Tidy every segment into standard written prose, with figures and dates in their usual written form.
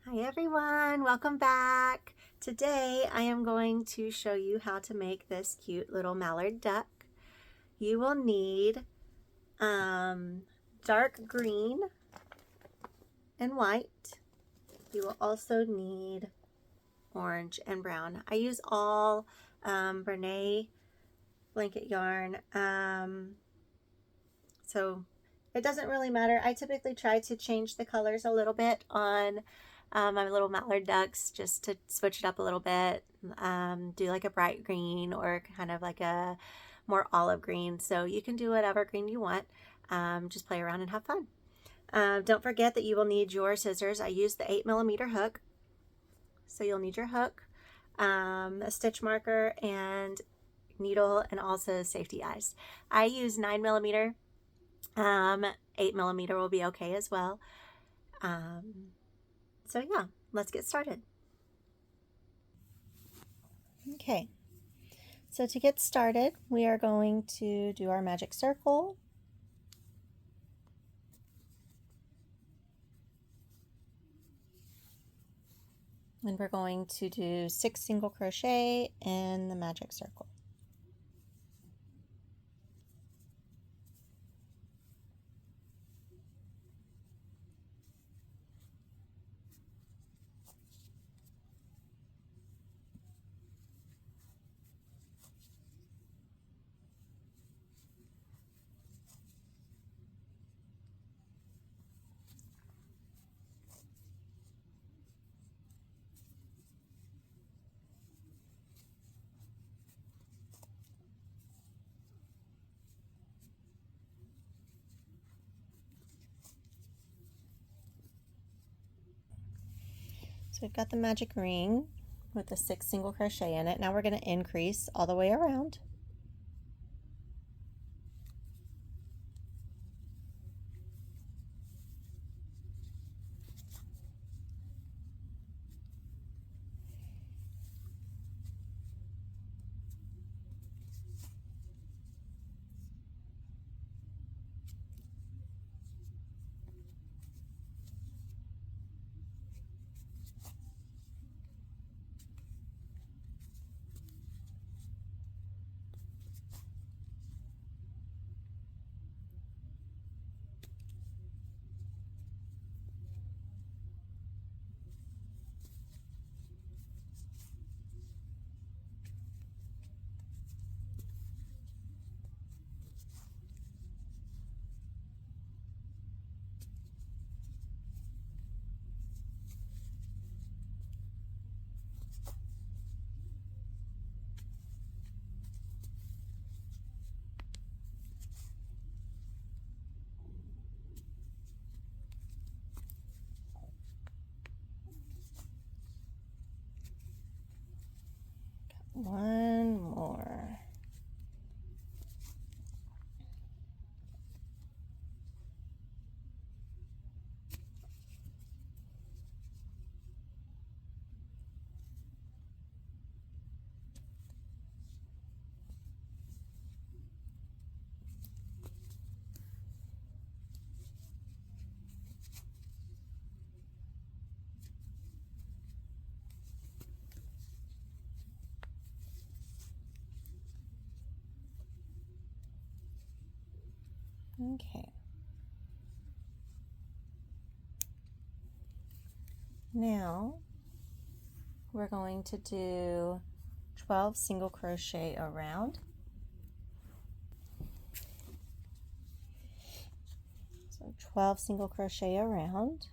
Hi everyone, welcome back. Today I am going to show you how to make this cute little mallard duck. You will need dark green and white. You will also need orange and brown. I use all Brene blanket yarn, so it doesn't really matter. I typically try to change the colors a little bit on my little mallard ducks just to switch it up a little bit. Do like a bright green or kind of like a more olive green. So you can do whatever green you want. Just play around and have fun. Don't forget that you will need your scissors. I used the 8mm hook. So you'll need your hook, a stitch marker, and needle, and also safety eyes. I use 9mm. 8mm will be okay as well. So yeah, let's get started. Okay, so to get started, we are going to do our magic circle. And we're going to do 6 single crochet in the magic circle. So we've got the magic ring with the 6 single crochet in it. Now we're going to increase all the way around. One more. Okay. Now we're going to do 12 single crochet around. So 12 single crochet around.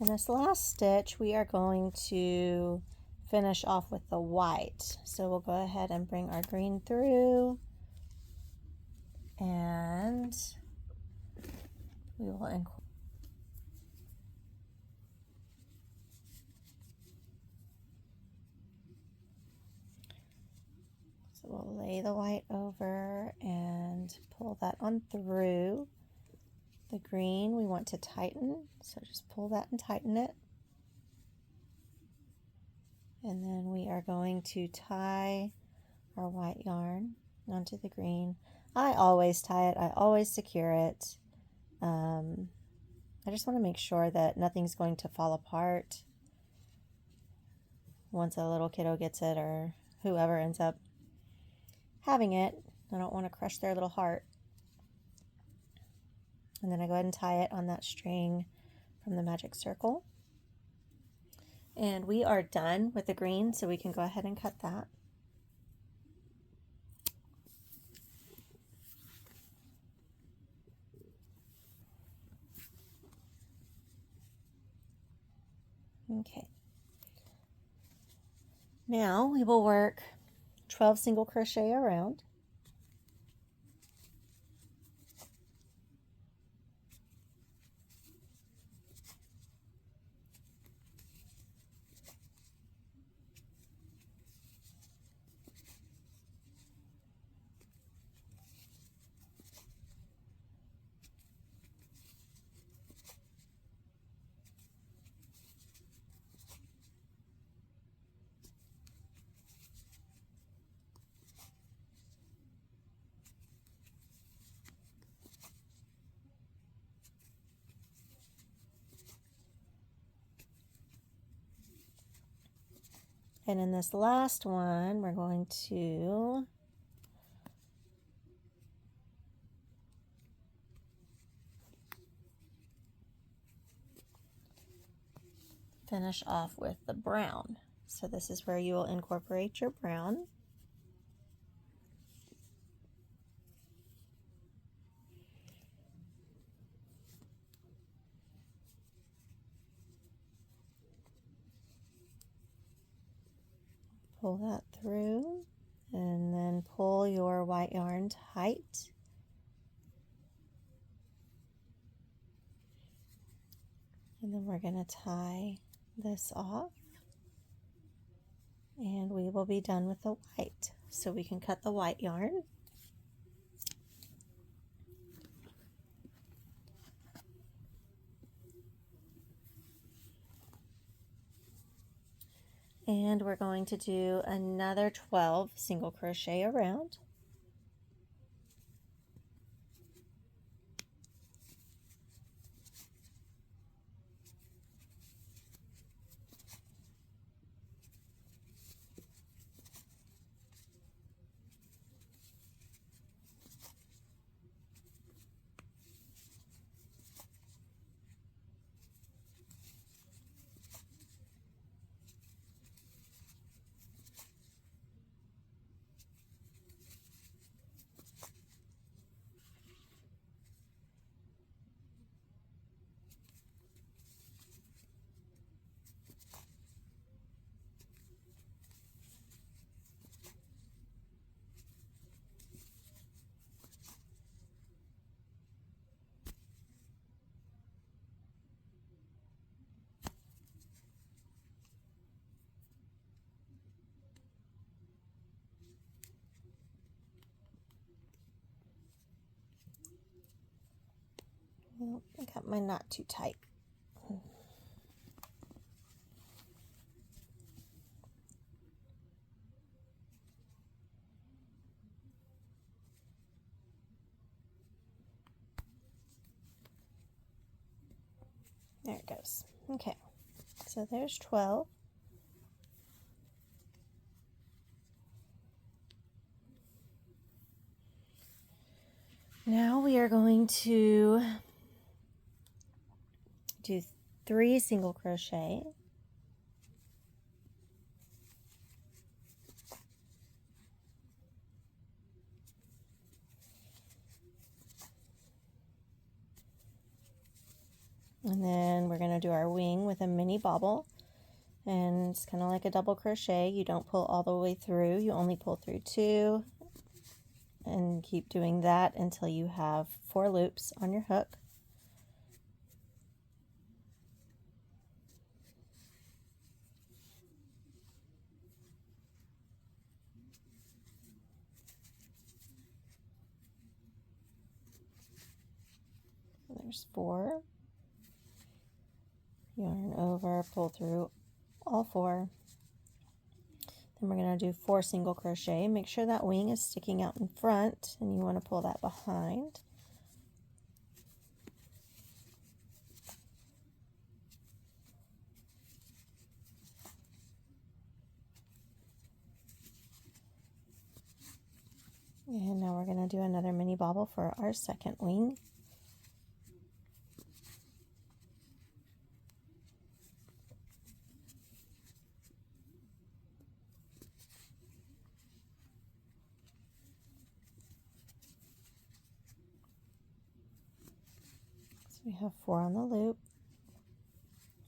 In this last stitch, we are going to finish off with the white. So we'll go ahead and bring our green through, and we will incorporate. So we'll lay the white over and pull that on through. The green we want to tighten, so just pull that and tighten it. And then we are going to tie our white yarn onto the green. I always tie it, I always secure it. I just want to make sure that nothing's going to fall apart once a little kiddo gets it, or whoever ends up having it. I don't want to crush their little heart. And then I go ahead and tie it on that string from the magic circle. And we are done with the green, so we can go ahead and cut that. Okay. Now we will work 12 single crochet around. And in this last one, we're going to finish off with the brown. So this is where you will incorporate your brown. Pull that through, and then pull your white yarn tight. And then we're going to tie this off, and we will be done with the white. So we can cut the white yarn. And we're going to do another 12 single crochet around. Well, I got my knot too tight. There it goes. Okay, so there's 12. Now we are going to do 3 single crochet. And then and we're going to do our wing with a mini bobble, and it's kind of like a double crochet. You don't pull all the way through, you only pull through 2, and keep doing that until you have 4 loops on your hook. There's 4. Yarn over, pull through all 4. Then we're going to do 4 single crochet. Make sure that wing is sticking out in front, and you want to pull that behind. And now we're going to do another mini bobble for our second wing. So we have 4 on the loop.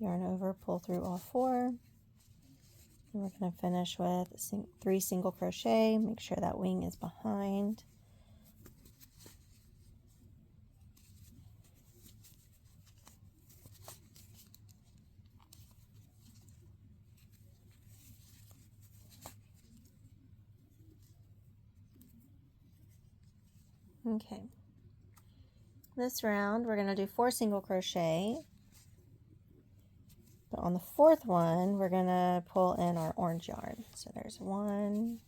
Yarn over, pull through all 4. And we're going to finish with 3 single crochet. Make sure that wing is behind. Okay. This round we're going to do 4 single crochet. But on the 4th one, we're going to pull in our orange yarn. So there's 1,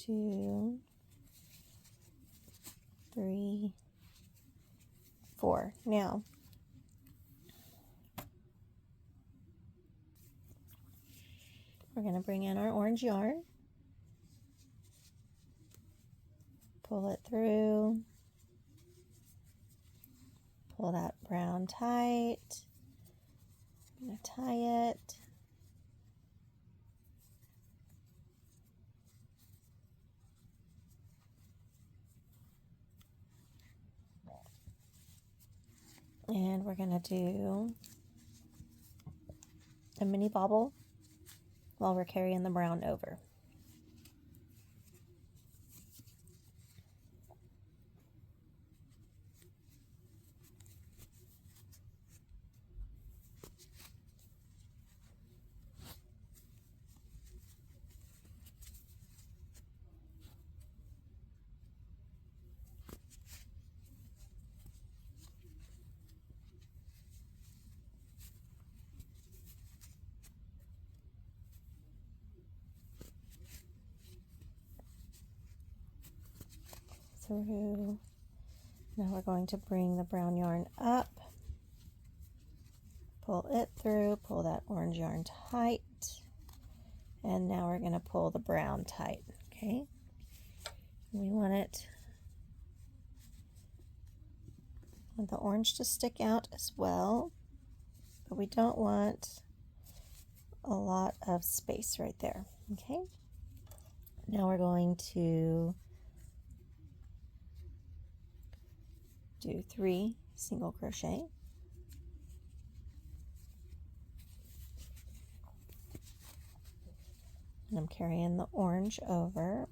2, 3, 4. Now, we're going to bring in our orange yarn, pull it through, pull that brown tight. I'm going to tie it. And we're going to do a mini bobble while we're carrying the brown over. Through. Now we're going to bring the brown yarn up, pull it through, pull that orange yarn tight, and now we're going to pull the brown tight. Okay, we want the orange to stick out as well, but we don't want a lot of space right there. Okay, now we're going to do 3 single crochet, and I'm carrying the orange over.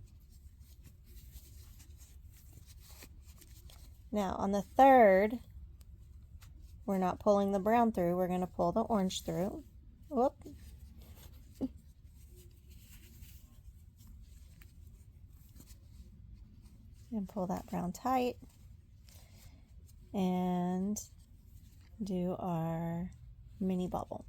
Now on the 3rd, we're not pulling the brown through, we're going to pull the orange through. Whoop. And pull that brown tight. And do our mini bobble.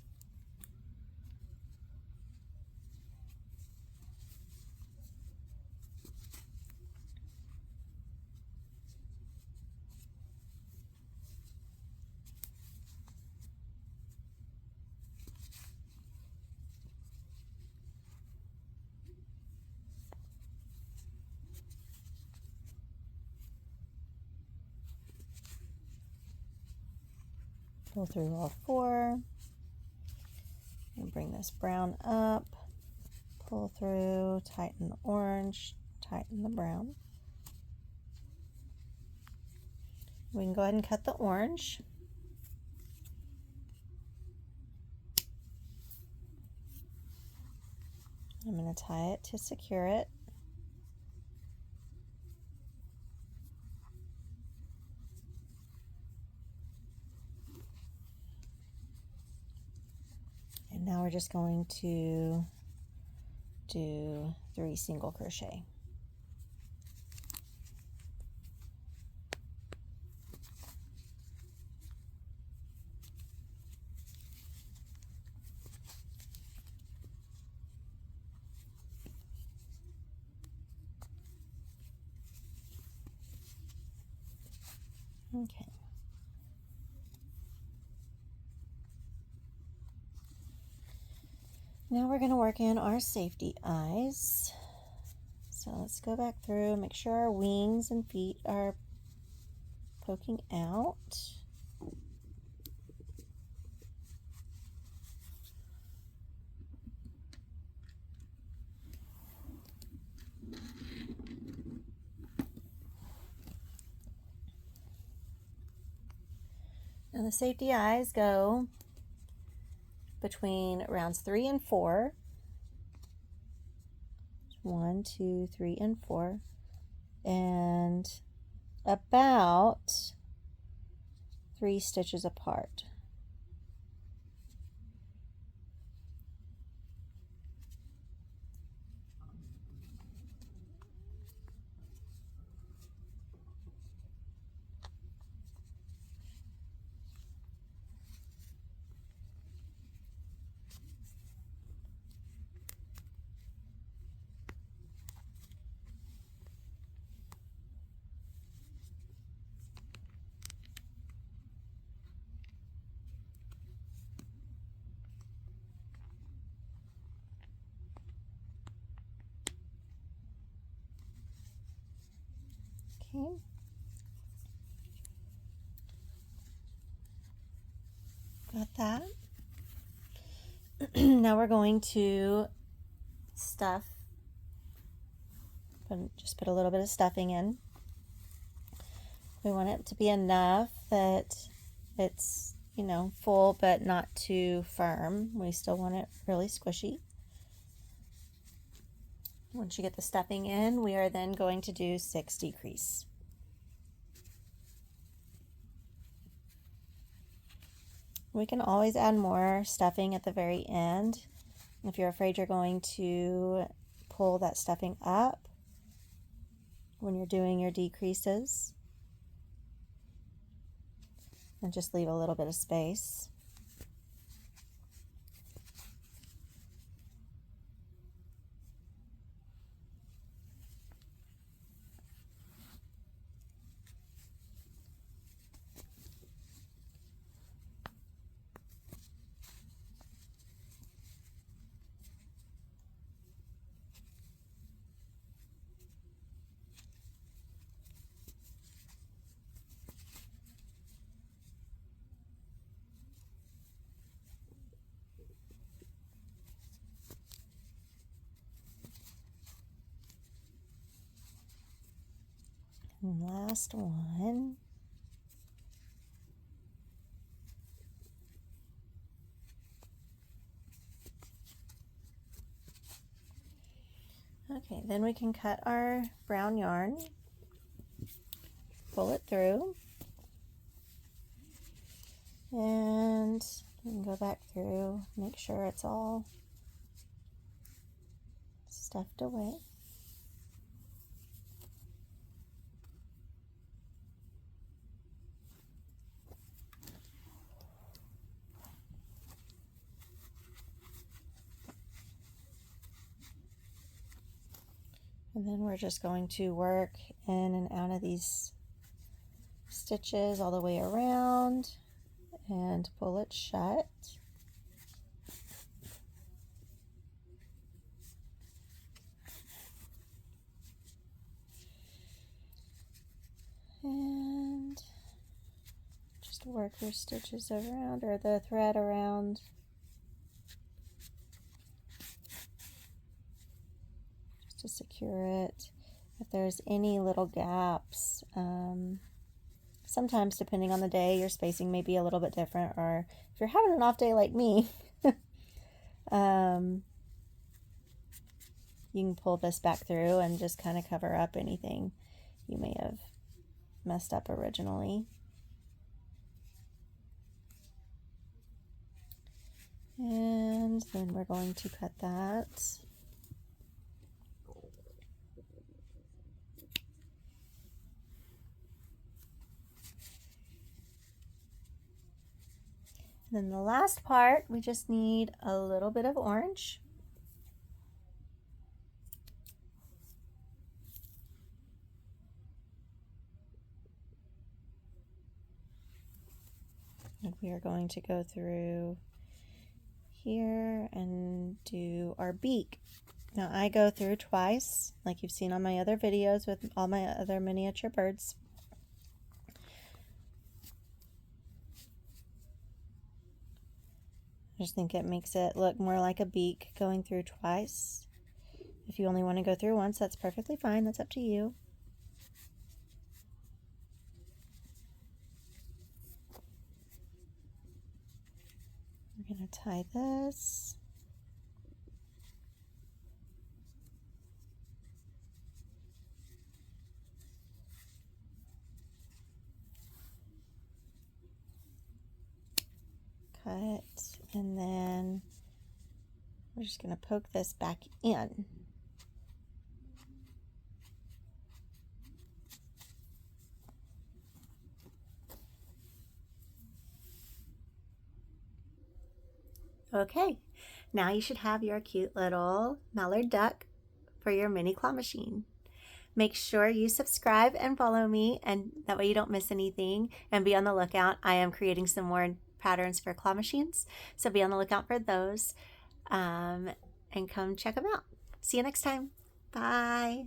Pull through all 4, and bring this brown up, pull through, tighten the orange, tighten the brown. We can go ahead and cut the orange. I'm going to tie it to secure it. And now we're just going to do 3 single crochet. Okay. Now we're going to work in our safety eyes. So let's go back through, make sure our wings and feet are poking out. Now the safety eyes go between rounds 3 and 4. 1, 2, 3, and 4. And about 3 stitches apart. Okay. Got that. Now we're going to stuff. Just put a little bit of stuffing in. We want it to be enough that it's, you know, full but not too firm. We still want it really squishy. Once you get the stuffing in, we are then going to do 6 decrease. We can always add more stuffing at the very end. If you're afraid you're going to pull that stuffing up when you're doing your decreases, and just leave a little bit of space. And last one. Okay, then we can cut our brown yarn, pull it through, and we can go back through, make sure it's all stuffed away. And then we're just going to work in and out of these stitches all the way around and pull it shut. And just work your stitches around, or the thread around. To secure it. If there's any little gaps, sometimes depending on the day, your spacing may be a little bit different, or if you're having an off day like me, you can pull this back through and just kind of cover up anything you may have messed up originally. And then we're going to cut that. And then the last part, we just need a little bit of orange. And we are going to go through here and do our beak. Now I go through twice, like you've seen on my other videos with all my other miniature birds. I just think it makes it look more like a beak going through twice. If you only want to go through once, that's perfectly fine. That's up to you. We're going to tie this. Cut, and then we're just going to poke this back in. Okay, now you should have your cute little mallard duck for your mini claw machine. Make sure you subscribe and follow me, and that way you don't miss anything, and be on the lookout. I am creating some more patterns for claw machines, so be on the lookout for those, and come check them out. See you next time. Bye.